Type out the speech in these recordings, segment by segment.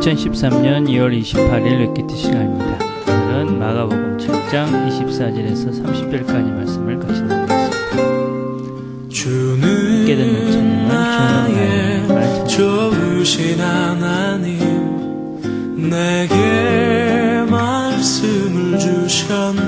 2013년 2월 28일 웨키트 시간입니다. 오늘은 마가복음 7장 24절에서 30절까지 말씀을 같이 나누겠습니다. 함께 듣는 찬양은 좋으신 하나님 내게 말씀을 주셨네.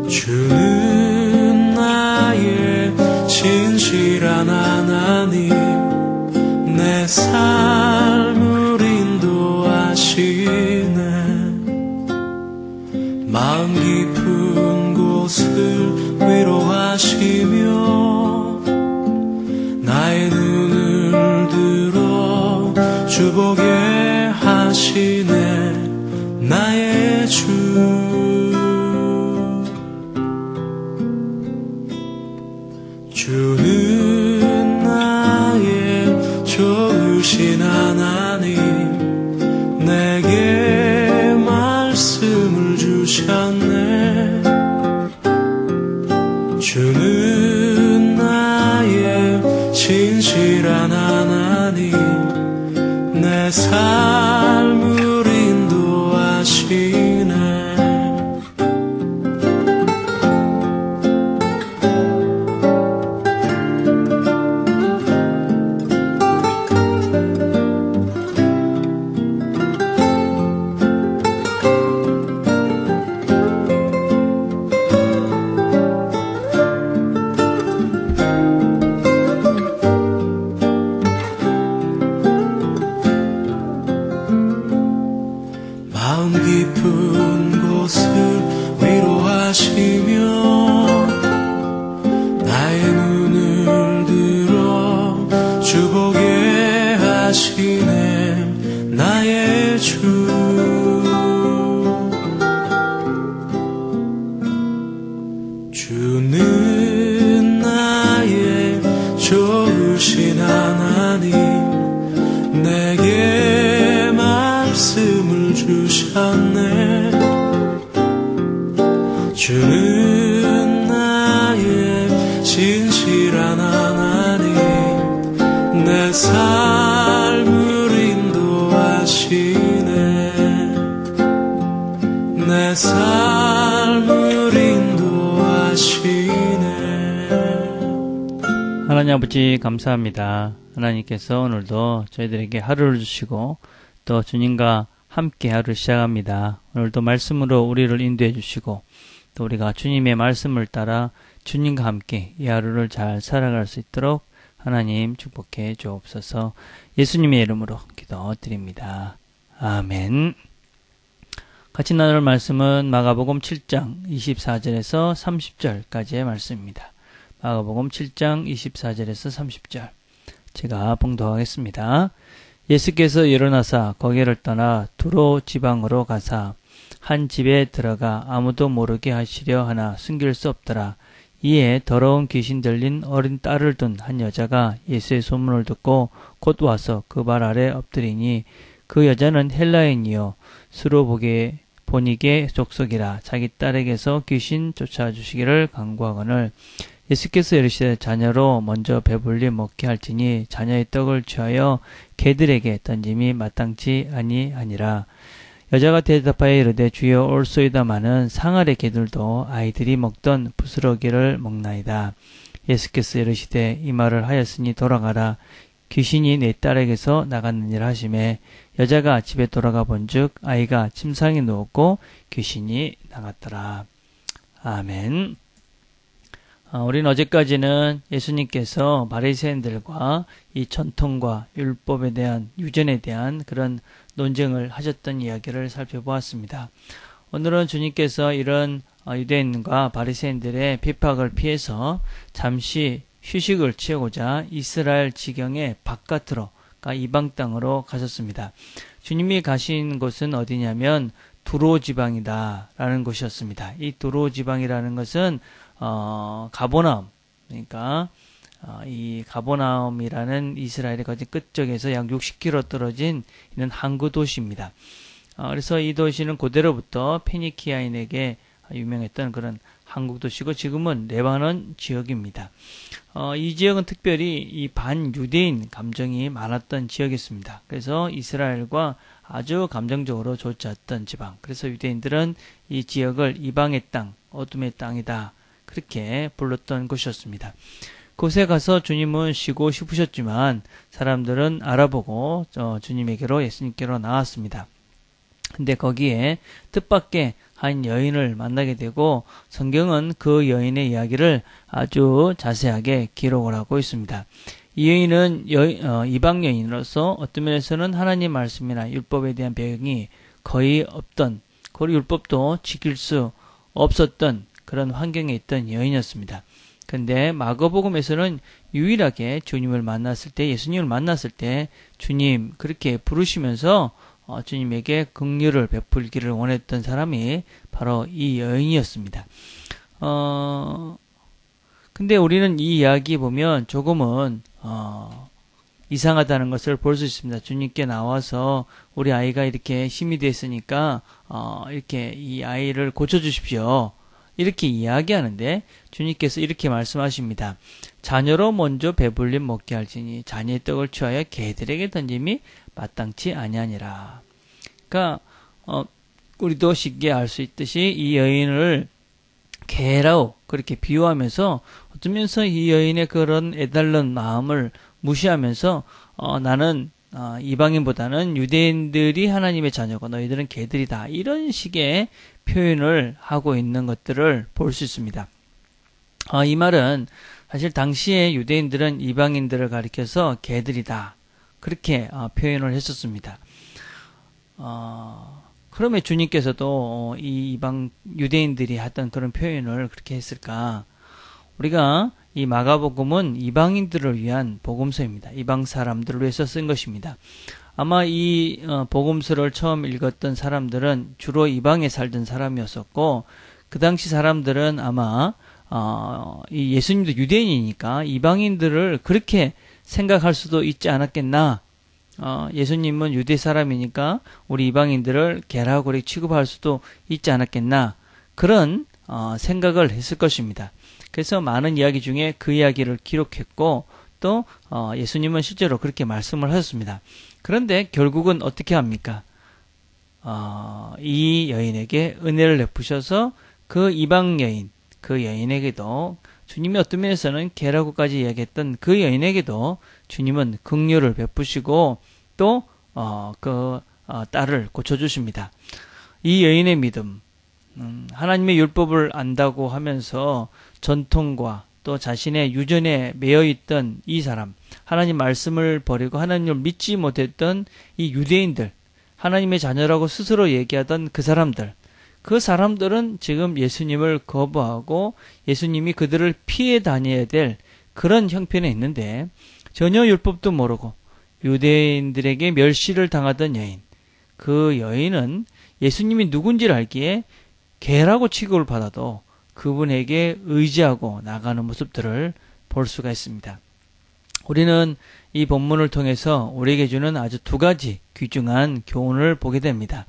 주는 나의 진실한 하나님 내 삶을 인도하시네. 마음 깊은 곳을 위로하시며 나의 눈을 들어 주보게 하시네. 나의 주 주는 나의 좋으신 하나님 내게 말씀을 주셨네. 주는 나의 진실한 하나님 내 삶을 인도하시네. 마음 깊은 곳을 위로하시며 나의 눈을 들어 주보게 하시네. 나의 주 주는 나의 좋으신 하나님 내게 말씀을 주셨네. 주는 나의 진실한 하나님 내 삶을 인도하시네. 내 삶을 인도하시네. 하나님 아버지 감사합니다. 하나님께서 오늘도 저희들에게 하루를 주시고 또 주님과 함께 하루를 시작합니다. 오늘도 말씀으로 우리를 인도해 주시고 또 우리가 주님의 말씀을 따라 주님과 함께 이 하루를 잘 살아갈 수 있도록 하나님 축복해 주옵소서. 예수님의 이름으로 기도드립니다. 아멘. 같이 나눌 말씀은 마가복음 7장 24절에서 30절까지의 말씀입니다. 마가복음 7장 24절에서 30절 제가 봉독하겠습니다. 예수께서 일어나사 거기를 떠나 두로 지방으로 가사 한 집에 들어가 아무도 모르게 하시려 하나 숨길 수 없더라. 이에 더러운 귀신 들린 어린 딸을 둔 한 여자가 예수의 소문을 듣고 곧 와서 그 발 아래 엎드리니 그 여자는 헬라인이요 수로보니게 족속이라. 자기 딸에게서 귀신 쫓아주시기를 간구하거늘 예수께서 이르시되 자녀로 먼저 배불리 먹게 할지니 자녀의 떡을 취하여 개들에게 던짐이 마땅치 아니하니라. 여자가 대답하여 이르되 주여 올소이다마는 상아래 개들도 아이들이 먹던 부스러기를 먹나이다. 예수께서 이르시되 이 말을 하였으니 돌아가라. 귀신이 내 딸에게서 나갔느니라 하시매 여자가 집에 돌아가 본즉 아이가 침상에 누웠고 귀신이 나갔더라. 아멘. 우리는 어제까지는 예수님께서 바리새인들과 이 전통과 율법에 대한 유전에 대한 그런 논쟁을 하셨던 이야기를 살펴보았습니다. 오늘은 주님께서 이런 유대인과 바리새인들의 핍박을 피해서 잠시 휴식을 취하고자 이스라엘 지경의 바깥으로 이방 땅으로 가셨습니다. 주님이 가신 곳은 어디냐면 두로 지방이다 라는 곳이었습니다. 이 두로 지방이라는 것은 가보나움, 그러니까 이 가보나움이라는 이스라엘의 끝쪽에서 약 60km 떨어진 있는 항구 도시입니다. 그래서 이 도시는 고대로부터 페니키아인에게 유명했던 그런 한국 도시고 지금은 레바논 지역입니다. 이 지역은 특별히 이 반유대인 감정이 많았던 지역이었습니다. 그래서 이스라엘과 아주 감정적으로 좋지 않던 지방. 그래서 유대인들은 이 지역을 이방의 땅, 어둠의 땅이다. 그렇게 불렀던 곳이었습니다. 그곳에 가서 주님은 쉬고 싶으셨지만 사람들은 알아보고 주님에게로 예수님께로 나왔습니다. 근데 거기에 뜻밖의 한 여인을 만나게 되고 성경은 그 여인의 이야기를 아주 자세하게 기록을 하고 있습니다. 이 여인은 이방 여인으로서 어떤 면에서는 하나님 말씀이나 율법에 대한 배경이 거의 없던, 그리고 율법도 지킬 수 없었던 그런 환경에 있던 여인이었습니다. 근데 마가복음에서는 유일하게 주님을 만났을 때, 예수님을 만났을 때 주님 그렇게 부르시면서 주님에게 긍휼을 베풀기를 원했던 사람이 바로 이 여인이었습니다. 근데 우리는 이 이야기 보면 조금은 이상하다는 것을 볼 수 있습니다. 주님께 나와서 우리 아이가 이렇게 힘이 됐으니까 이렇게 이 아이를 고쳐주십시오. 이렇게 이야기하는데 주님께서 이렇게 말씀하십니다. 자녀로 먼저 배불림 먹게 할지니 자녀의 떡을 취하여 개들에게 던짐이 마땅치 아니하니라. 그러니까 우리도 쉽게 알 수 있듯이 이 여인을 개라고 그렇게 비유하면서 어쩌면서 이 여인의 그런 애달른 마음을 무시하면서 나는 이방인보다는 유대인들이 하나님의 자녀고 너희들은 개들이다. 이런 식의 표현을 하고 있는 것들을 볼 수 있습니다. 이 말은 사실 당시에 유대인들은 이방인들을 가리켜서 개들이다. 그렇게 표현을 했었습니다. 그러면 주님께서도 이 이방 유대인들이 했던 그런 표현을 그렇게 했을까? 우리가 이 마가복음은 이방인들을 위한 복음서입니다. 이방 사람들을 위해서 쓴 것입니다. 아마 이 복음서를 처음 읽었던 사람들은 주로 이방에 살던 사람이었었고 그 당시 사람들은 아마 이 예수님도 유대인이니까 이방인들을 그렇게 생각할 수도 있지 않았겠나. 예수님은 유대 사람이니까 우리 이방인들을 개라고 그렇게 취급할 수도 있지 않았겠나. 그런 생각을 했을 것입니다. 그래서 많은 이야기 중에 그 이야기를 기록했고 또 예수님은 실제로 그렇게 말씀을 하셨습니다. 그런데 결국은 어떻게 합니까? 이 여인에게 은혜를 베푸셔서 그 이방 여인, 그 여인에게도 주님이 어떤 면에서는 개라고까지 이야기했던 그 여인에게도 주님은 긍휼을 베푸시고 또 그 딸을 고쳐주십니다. 이 여인의 믿음, 하나님의 율법을 안다고 하면서 전통과 또 자신의 유전에 매여있던 이 사람, 하나님 말씀을 버리고 하나님을 믿지 못했던 이 유대인들, 하나님의 자녀라고 스스로 얘기하던 그 사람들은 지금 예수님을 거부하고 예수님이 그들을 피해 다녀야 될 그런 형편에 있는데 전혀 율법도 모르고 유대인들에게 멸시를 당하던 여인, 그 여인은 예수님이 누군지를 알기에 개라고 취급을 받아도 그분에게 의지하고 나가는 모습들을 볼 수가 있습니다. 우리는 이 본문을 통해서 우리에게 주는 아주 두 가지 귀중한 교훈을 보게 됩니다.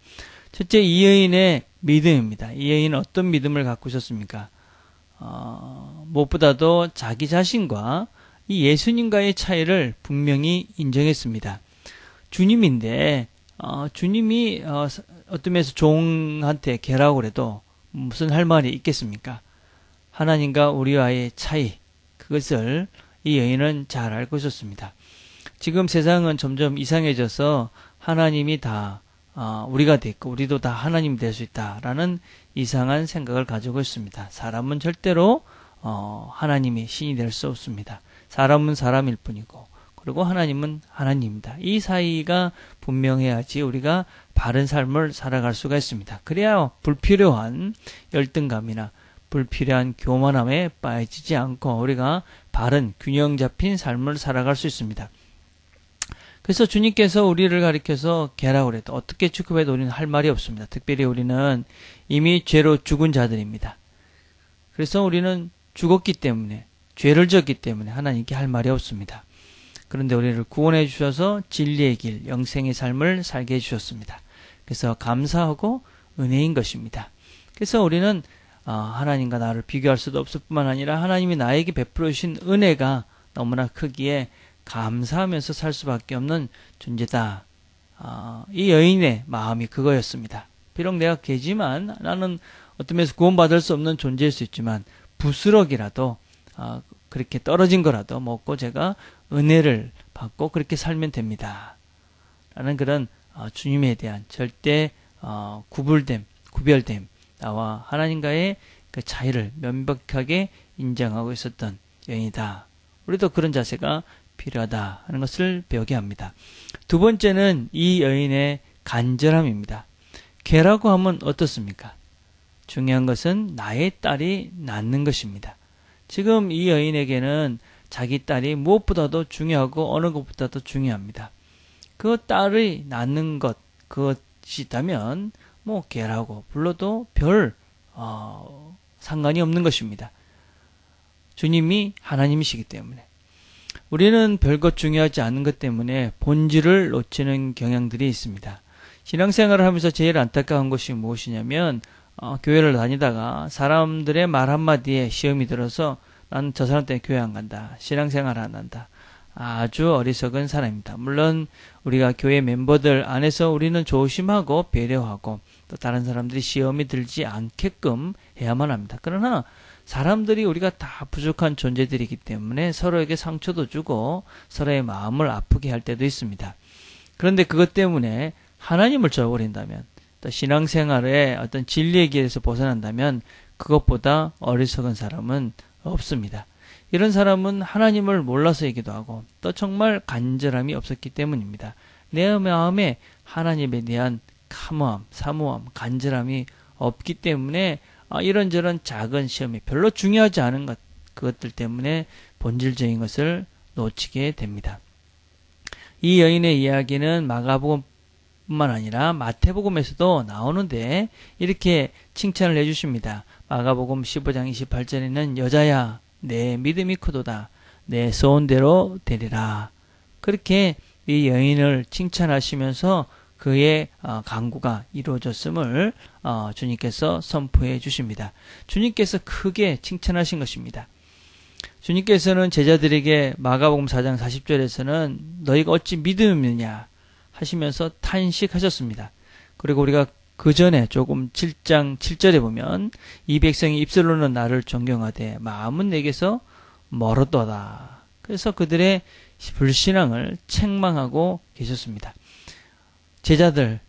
첫째, 이 여인의 믿음입니다. 이 여인은 어떤 믿음을 갖고 있었습니까? 무엇보다도 자기 자신과 이 예수님과의 차이를 분명히 인정했습니다. 주님인데 주님이 어떤 면에서 종한테 개라고 그래도 무슨 할 말이 있겠습니까? 하나님과 우리와의 차이, 그것을 이 여인은 잘 알고 있었습니다. 지금 세상은 점점 이상해져서 하나님이 다 우리가 됐고 우리도 다 하나님이 될 수 있다라는 이상한 생각을 가지고 있습니다. 사람은 절대로 하나님이 신이 될 수 없습니다. 사람은 사람일 뿐이고 그리고 하나님은 하나님입니다. 이 사이가 분명해야지 우리가 바른 삶을 살아갈 수가 있습니다. 그래야 불필요한 열등감이나 불필요한 교만함에 빠지지 않고 우리가 바른 균형 잡힌 삶을 살아갈 수 있습니다. 그래서 주님께서 우리를 가리켜서 개라고 그래도 어떻게 취급해도 우리는 할 말이 없습니다. 특별히 우리는 이미 죄로 죽은 자들입니다. 그래서 우리는 죽었기 때문에 죄를 졌기 때문에 하나님께 할 말이 없습니다. 그런데 우리를 구원해 주셔서 진리의 길, 영생의 삶을 살게 해 주셨습니다. 그래서 감사하고 은혜인 것입니다. 그래서 우리는 하나님과 나를 비교할 수도 없을 뿐만 아니라 하나님이 나에게 베풀어 주신 은혜가 너무나 크기에 감사하면서 살 수밖에 없는 존재다. 이 여인의 마음이 그거였습니다. 비록 내가 개지만 나는 어떤 면에서 구원받을 수 없는 존재일 수 있지만 부스럭이라도 그렇게 떨어진 거라도 먹고 제가 은혜를 받고 그렇게 살면 됩니다. 라는 그런 주님에 대한 절대 구별됨, 나와 하나님과의 그 차이를 명백하게 인정하고 있었던 여인이다. 우리도 그런 자세가 필요하다 하는 것을 배우게 합니다. 두 번째는 이 여인의 간절함입니다. 괴라고 하면 어떻습니까? 중요한 것은 나의 딸이 낫는 것입니다. 지금 이 여인에게는 자기 딸이 무엇보다도 중요하고 어느 것보다도 중요합니다. 그 딸이 낫는 것, 그것이 있다면 뭐 괴라고 불러도 별 상관이 없는 것입니다. 주님이 하나님이시기 때문에. 우리는 별것 중요하지 않은 것 때문에 본질을 놓치는 경향들이 있습니다. 신앙생활을 하면서 제일 안타까운 것이 무엇이냐면 교회를 다니다가 사람들의 말 한마디에 시험이 들어서 나는 저 사람 때문에 교회 안 간다. 신앙생활 안 한다. 아주 어리석은 사람입니다. 물론 우리가 교회 멤버들 안에서 우리는 조심하고 배려하고 또 다른 사람들이 시험이 들지 않게끔 해야만 합니다. 그러나 사람들이 우리가 다 부족한 존재들이기 때문에 서로에게 상처도 주고 서로의 마음을 아프게 할 때도 있습니다. 그런데 그것 때문에 하나님을 저버린다면 또 신앙생활의 어떤 진리의 길에서 벗어난다면 그것보다 어리석은 사람은 없습니다. 이런 사람은 하나님을 몰라서이기도 하고 또 정말 간절함이 없었기 때문입니다. 내 마음에 하나님에 대한 캄오함, 사모함, 간절함이 없기 때문에 이런저런 작은 시험이 별로 중요하지 않은 그것들 때문에 본질적인 것을 놓치게 됩니다. 이 여인의 이야기는 마가복음뿐만 아니라 마태복음에서도 나오는데 이렇게 칭찬을 해주십니다. 마가복음 15장 28절에는 여자야 내 믿음이 크도다 내 소원대로 되리라. 그렇게 이 여인을 칭찬하시면서 그의 간구가 이루어졌음을 주님께서 선포해 주십니다. 주님께서 크게 칭찬하신 것입니다. 주님께서는 제자들에게 마가복음 4장 40절에서는 너희가 어찌 믿음이 없느냐 하시면서 탄식하셨습니다. 그리고 우리가 그 전에 조금 7장 7절에 보면 이 백성이 입술로는 나를 존경하되 마음은 내게서 멀었도다. 그래서 그들의 불신앙을 책망하고 계셨습니다. 제자들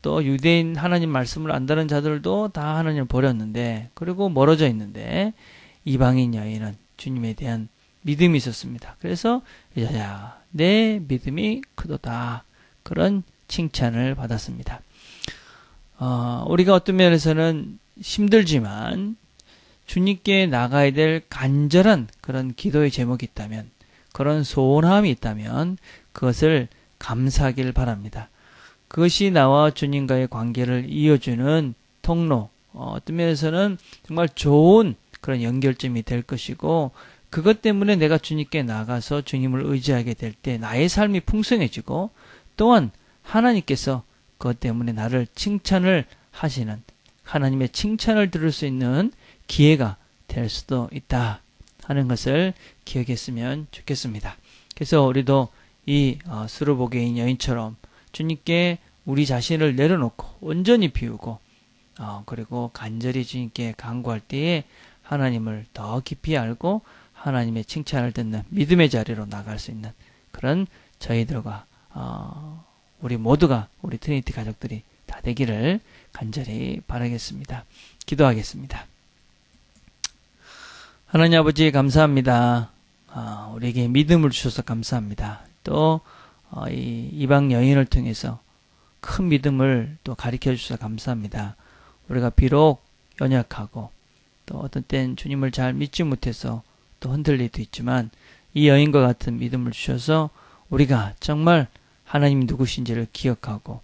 또 유대인 하나님 말씀을 안다는 자들도 다 하나님을 버렸는데 그리고 멀어져 있는데 이방인 여인은 주님에 대한 믿음이 있었습니다. 그래서 여자야 내 믿음이 크도다. 그런 칭찬을 받았습니다. 우리가 어떤 면에서는 힘들지만 주님께 나가야 될 간절한 그런 기도의 제목이 있다면 그런 소원함이 있다면 그것을 감사하길 바랍니다. 그것이 나와 주님과의 관계를 이어주는 통로, 어떤 면에서는 정말 좋은 그런 연결점이 될 것이고 그것 때문에 내가 주님께 나가서 주님을 의지하게 될 때 나의 삶이 풍성해지고 또한 하나님께서 그것 때문에 나를 칭찬을 하시는 하나님의 칭찬을 들을 수 있는 기회가 될 수도 있다 하는 것을 기억했으면 좋겠습니다. 그래서 우리도 이 수르보게인 여인처럼 주님께 우리 자신을 내려놓고 온전히 비우고 그리고 간절히 주님께 간구할 때에 하나님을 더 깊이 알고 하나님의 칭찬을 듣는 믿음의 자리로 나갈 수 있는 그런 저희들과 우리 모두가 우리 트리니티 가족들이 다 되기를 간절히 바라겠습니다. 기도하겠습니다. 하나님 아버지 감사합니다. 우리에게 믿음을 주셔서 감사합니다. 또 이 이방 여인을 통해서 큰 믿음을 또 가르쳐 주셔서 감사합니다. 우리가 비록 연약하고 또 어떤 땐 주님을 잘 믿지 못해서 또 흔들릴 때도 있지만 이 여인과 같은 믿음을 주셔서 우리가 정말 하나님이 누구신지를 기억하고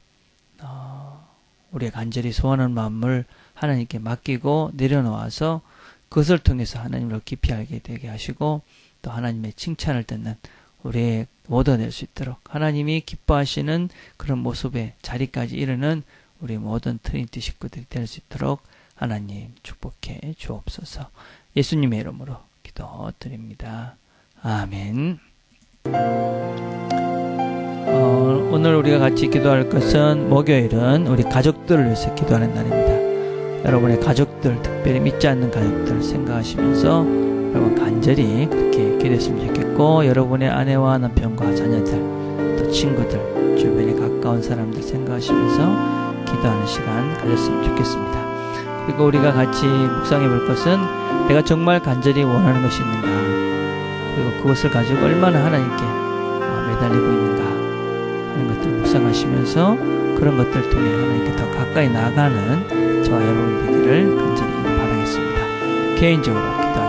우리의 간절히 소원하는 마음을 하나님께 맡기고 내려놓아서 그것을 통해서 하나님을 깊이 알게 되게 하시고 또 하나님의 칭찬을 듣는 우리의 얻어낼 수 있도록 하나님이 기뻐하시는 그런 모습의 자리까지 이르는 우리 모든 트리니티 식구들이 될 수 있도록 하나님 축복해 주옵소서. 예수님의 이름으로 기도드립니다. 아멘. 오늘 우리가 같이 기도할 것은 목요일은 우리 가족들을 위해서 기도하는 날입니다. 여러분의 가족들, 특별히 믿지 않는 가족들 생각하시면서 여러분 간절히 그렇게 기도했으면 좋겠고, 여러분의 아내와 남편과 자녀들, 또 친구들, 주변에 가까운 사람들 생각하시면서 기도하는 시간 가졌으면 좋겠습니다. 그리고 우리가 같이 묵상해 볼 것은 내가 정말 간절히 원하는 것이 있는가, 그리고 그것을 가지고 얼마나 하나님께 매달리고 있는가 하는 것들을 묵상하시면서 그런 것들을 통해 하나님께 더 가까이 나아가는 저와 여러분 되기를 간절히 바라겠습니다. 개인적으로 기도하겠습니다.